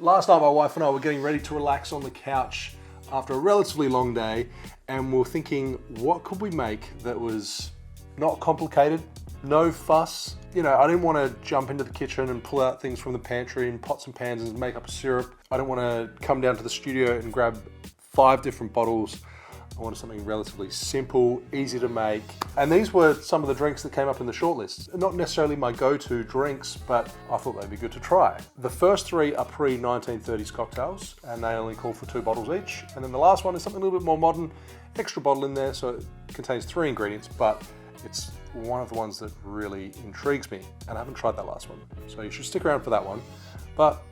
Last night my wife and I were getting ready to relax on the couch after a relatively long day, and we were thinking, what could we make that was not complicated, no fuss. You know, I didn't want to jump into the kitchen and pull out things from the pantry and pots and pans and make up a syrup. I didn't want to come down to the studio and grab 5 different bottles. I wanted something relatively simple, easy to make. And these were some of the drinks that came up in the shortlist. Not necessarily my go-to drinks, but I thought they'd be good to try. The first 3 are pre-1930s cocktails, and they only call for 2 bottles each. And then the last one is something a little bit more modern, extra bottle in there, so it contains 3 ingredients, but it's one of the ones that really intrigues me, and I haven't tried that last one. So you should stick around for that one. But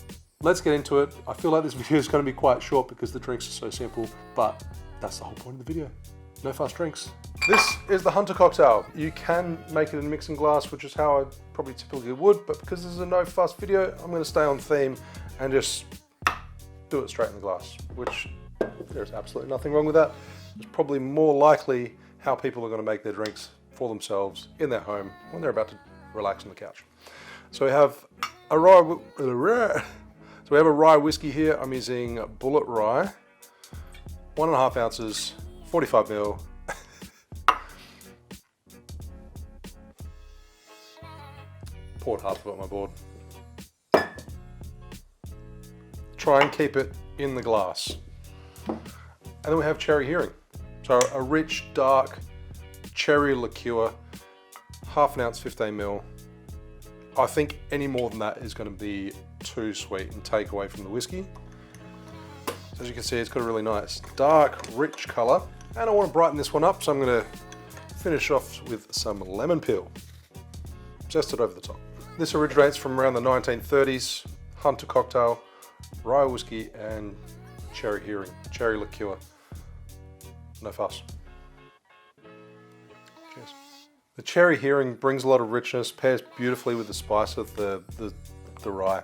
let's get into it. I feel like this video is going to be quite short because the drinks are so simple, but that's the whole point of the video. No fast drinks. This is the Hunter cocktail. You can make it in a mixing glass, which is how I probably typically would, but because this is a no fuss video, I'm going to stay on theme and just do it straight in the glass, which there's absolutely nothing wrong with that. It's probably more likely how people are going to make their drinks for themselves in their home when they're about to relax on the couch. So we have a rye whiskey here. I'm using Bullet Rye, 1.5 ounces, 45 ml. Poured half of it on my board. Try and keep it in the glass. And then we have Cherry Heering. So a rich, dark cherry liqueur, 1/2 ounce, 15 ml. I think any more than that is going to be too sweet and take away from the whiskey. As you can see, it's got a really nice dark, rich color, and I want to brighten this one up, so I'm going to finish off with some lemon peel, zested over the top. This originates from around the 1930s, Hunter cocktail, rye whiskey and Cherry Heering, cherry liqueur. No fuss. Cheers. The Cherry Heering brings a lot of richness, pairs beautifully with the spice of the rye.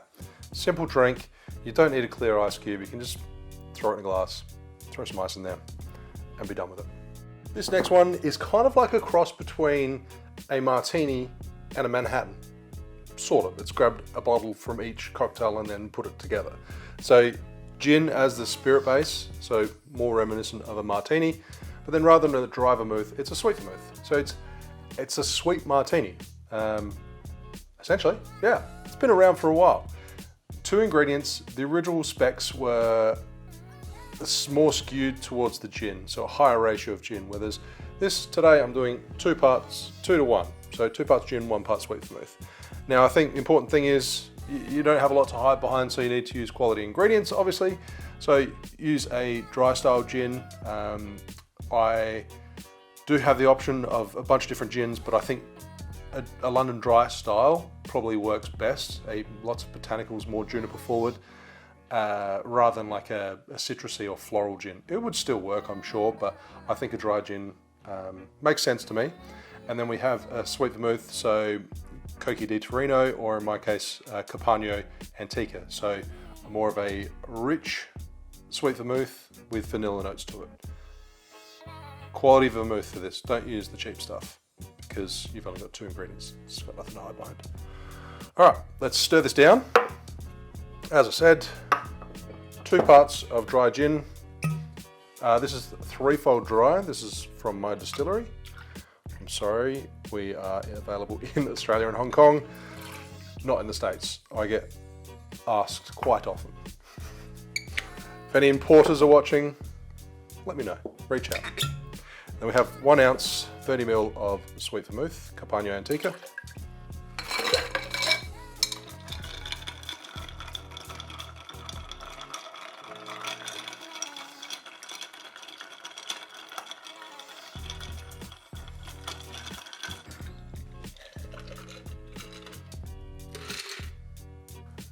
Simple drink. You don't need a clear ice cube. You can just throw it in a glass, throw some ice in there, and be done with it. This next one is kind of like a cross between a martini and a Manhattan. Sort of. It's grabbed a bottle from each cocktail and then put it together. So gin as the spirit base, so more reminiscent of a martini, but then rather than a dry vermouth, it's a sweet vermouth. So it's a sweet martini, essentially. Yeah, it's been around for a while. 2 ingredients. The original specs were more skewed towards the gin, so a higher ratio of gin, where there's this today I'm doing 2 parts, 2 to 1, so 2 parts gin, 1 part sweet vermouth. Now I think the important thing is you don't have a lot to hide behind, so you need to use quality ingredients, obviously. So use a dry style gin. I do have the option of a bunch of different gins, but I think a London dry style probably works best. Lots of botanicals, more juniper forward. Rather than like a citrusy or floral gin. It would still work, I'm sure, but I think a dry gin makes sense to me. And then we have a sweet vermouth, so Cocchi di Torino, or in my case, Capano Antica. So more of a rich sweet vermouth with vanilla notes to it. Quality vermouth for this. Don't use the cheap stuff because you've only got 2 ingredients. It's got nothing to hide behind. All right, let's stir this down. As I said, 2 parts of dry gin. This is 3-fold dry. This is from my distillery. I'm sorry, we are available in Australia and Hong Kong, not in the States. I get asked quite often. If any importers are watching, let me know, reach out. Then we have 1 ounce, 30 ml of sweet vermouth, Capano Antica.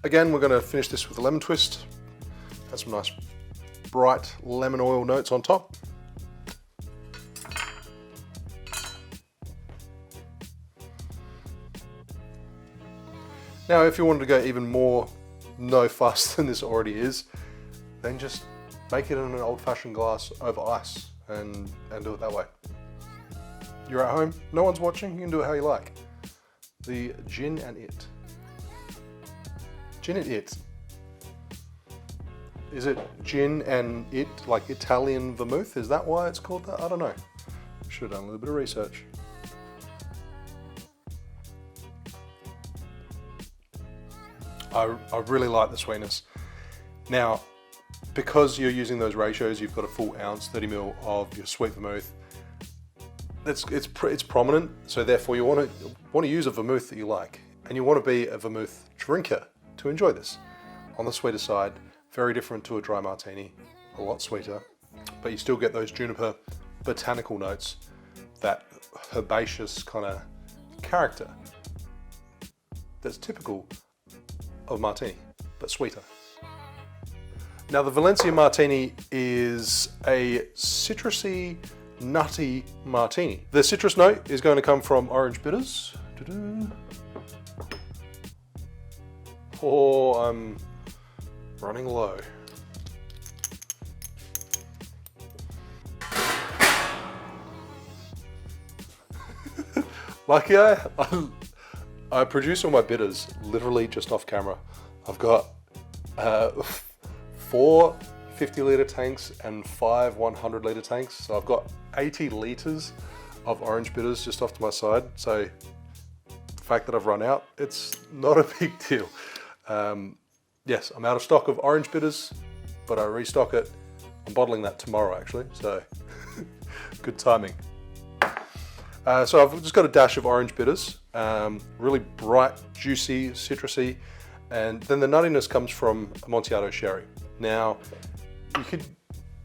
Again, we're going to finish this with a lemon twist. Add some nice bright lemon oil notes on top. Now, if you wanted to go even more no fuss than this already is, then just make it in an old-fashioned glass over ice and do it that way. You're at home, no one's watching, you can do it how you like. The gin and it. Gin and it. Is it gin and like Italian vermouth? Is that why it's called that? I don't know. Should have done a little bit of research. I really like the sweetness. Now, because you're using those ratios, you've got a full ounce, 30 ml of your sweet vermouth. It's prominent, so therefore you want to use a vermouth that you like, and you want to be a vermouth drinker to enjoy this. On the sweeter side, very different to a dry martini, a lot sweeter, but you still get those juniper botanical notes, that herbaceous kind of character that's typical of martini, but sweeter. Now the Valencia Martini is a citrusy, nutty martini. The citrus note is going to come from orange bitters. Oh, I'm running low. Lucky I produce all my bitters literally just off camera. I've got 4 50-litre tanks and 5 100-litre tanks. So I've got 80 litres of orange bitters just off to my side. So the fact that I've run out, it's not a big deal. Yes, I'm out of stock of orange bitters, but I restock it. I'm bottling that tomorrow actually, so good timing. So I've just got a dash of orange bitters, really bright, juicy, citrusy, and then the nuttiness comes from Amontillado sherry. Now, you could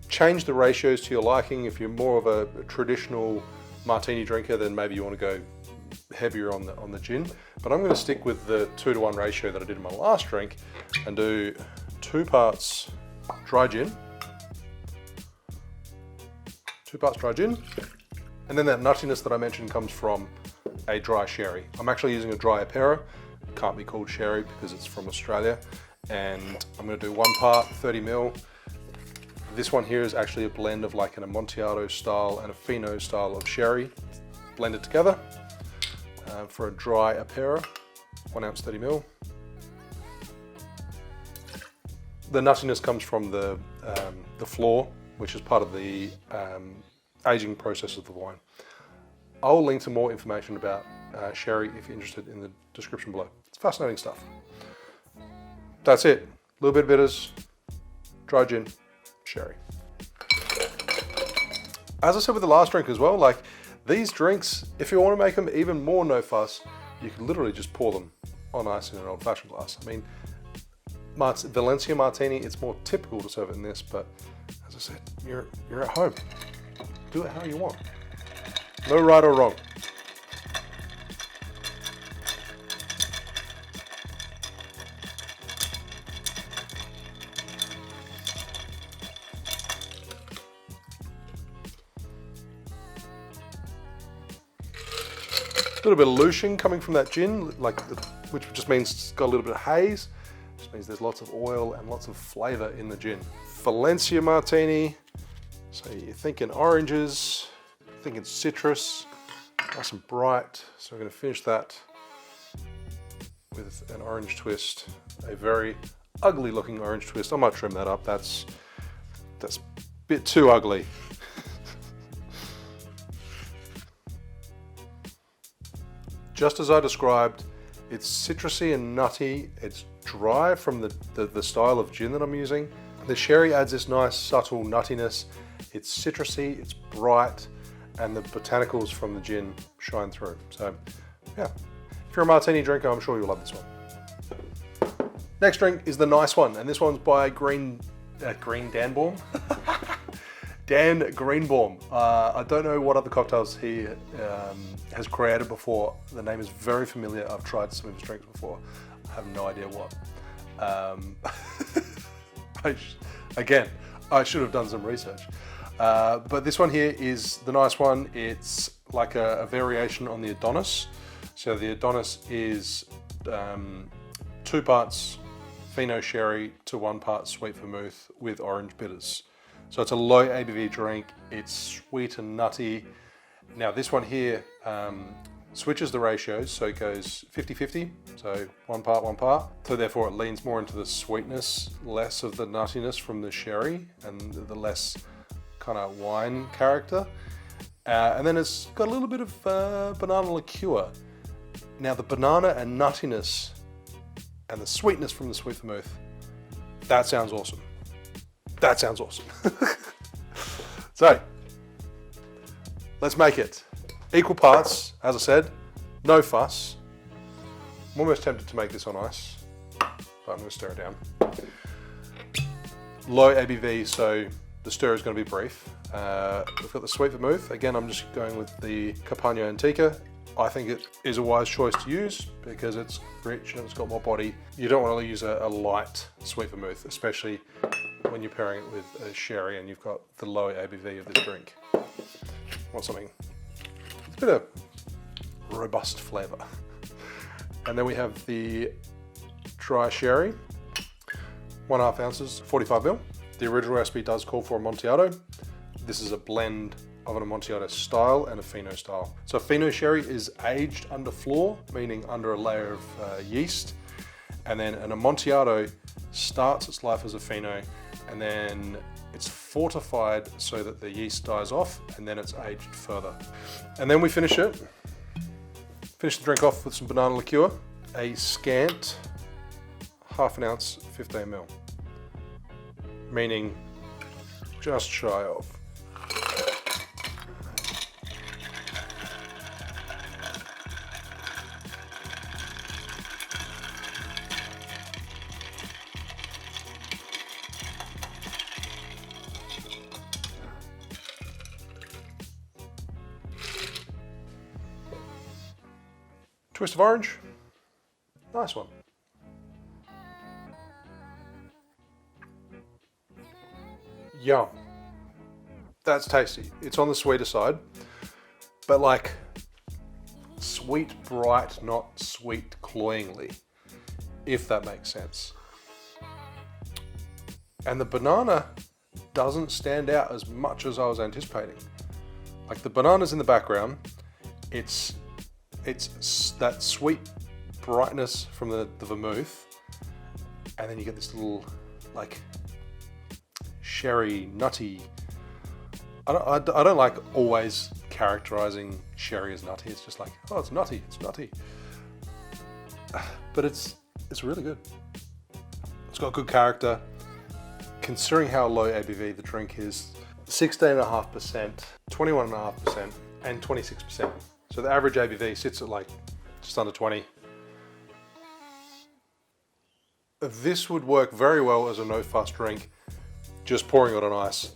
change the ratios to your liking. If you're more of a traditional martini drinker, then maybe you want to go heavier on the gin. But I'm going to stick with the 2-to-1 ratio that I did in my last drink and do 2 parts dry gin, 2 parts dry gin, and then that nuttiness that I mentioned comes from a dry sherry. I'm actually using a dry Apera. It can't be called sherry because it's from Australia. And I'm going to do 1 part, 30 ml. This one here is actually a blend of like an Amontillado style and a Fino style of sherry blended together for a dry Apera, 1 ounce, 30 ml. The nuttiness comes from the flor, which is part of the aging process of the wine. I'll link to more information about sherry if you're interested in the description below. It's fascinating stuff. That's it. A little bit of bitters, dry gin, sherry. As I said with the last drink as well, like these drinks, if you want to make them even more no fuss, you can literally just pour them on ice in an old-fashioned glass. I mean, Valencia Martini, it's more typical to serve it in this, but as I said, you're at home. Do it how you want. No right or wrong. A little bit of lucian coming from that gin, which just means it's got a little bit of haze. Just means there's lots of oil and lots of flavour in the gin. Valencia Martini. So you're thinking oranges, thinking citrus, nice and bright. So we're going to finish that with an orange twist, a very ugly looking orange twist. I might trim that up. That's a bit too ugly. Just as I described, it's citrusy and nutty. It's dry from the style of gin that I'm using. The sherry adds this nice subtle nuttiness. It's citrusy, it's bright, and the botanicals from the gin shine through. So, yeah. If you're a martini drinker, I'm sure you'll love this one. Next drink is the nice one, and this one's by Green Danbaum. Dan Greenbaum. I don't know what other cocktails he has created before. The name is very familiar. I've tried some of his drinks before. I have no idea what. Again, I should have done some research. But this one here is the nice one. It's like a variation on the Adonis. So the Adonis is 2 parts Fino sherry to 1 part sweet vermouth with orange bitters. So it's a low ABV drink. It's sweet and nutty. Now this one here, switches the ratios, so it goes 50-50, so one part. So therefore it leans more into the sweetness, less of the nuttiness from the sherry, and the less kind of wine character. And then it's got a little bit of banana liqueur. Now the banana and nuttiness and the sweetness from the sweet vermouth, that sounds awesome. That sounds awesome. So, let's make it. Equal parts, as I said, no fuss. I'm almost tempted to make this on ice, but I'm going to stir it down. Low ABV, so the stir is going to be brief. We've got the sweet vermouth. Again, I'm just going with the Campagna Antica. I think it is a wise choice to use because it's rich and it's got more body. You don't want to use a light sweet vermouth, especially when you're pairing it with a sherry and you've got the low ABV of this drink. Want something with a bit of robust flavour. And then we have the dry sherry, 1.5 ounces, 45 ml. The original recipe does call for Amontillado. This is a blend of an Amontillado style and a Fino style. So Fino sherry is aged under flor, meaning under a layer of yeast. And then an Amontillado starts its life as a Fino, and then it's fortified so that the yeast dies off, and then it's aged further. And then we finish the drink off with some banana liqueur, a scant 1/2 ounce, 15 ml, meaning just shy of. Twist of orange, nice one. Yum. That's tasty. It's on the sweeter side, but like sweet bright, not sweet cloyingly, if that makes sense. And the banana doesn't stand out as much as I was anticipating. Like the banana's in the background, it's that sweet brightness from the vermouth, and then you get this little like sherry, nutty. I don't like always characterizing sherry as nutty. It's just like, oh, it's nutty, it's nutty. But it's really good. It's got good character. Considering how low ABV the drink is, 16.5%, 21.5%, and 26%. So the average ABV sits at like just under 20. This would work very well as a no fuss drink, just pouring it on ice,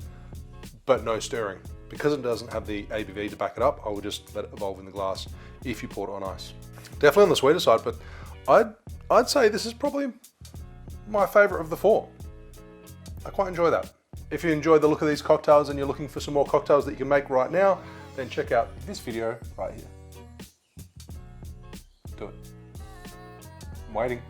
but no stirring. Because it doesn't have the ABV to back it up, I would just let it evolve in the glass if you poured it on ice. Definitely on the sweeter side, but I'd say this is probably my favorite of the four. I quite enjoy that. If you enjoyed the look of these cocktails and you're looking for some more cocktails that you can make right now, then check out this video right here. Do it. I'm waiting.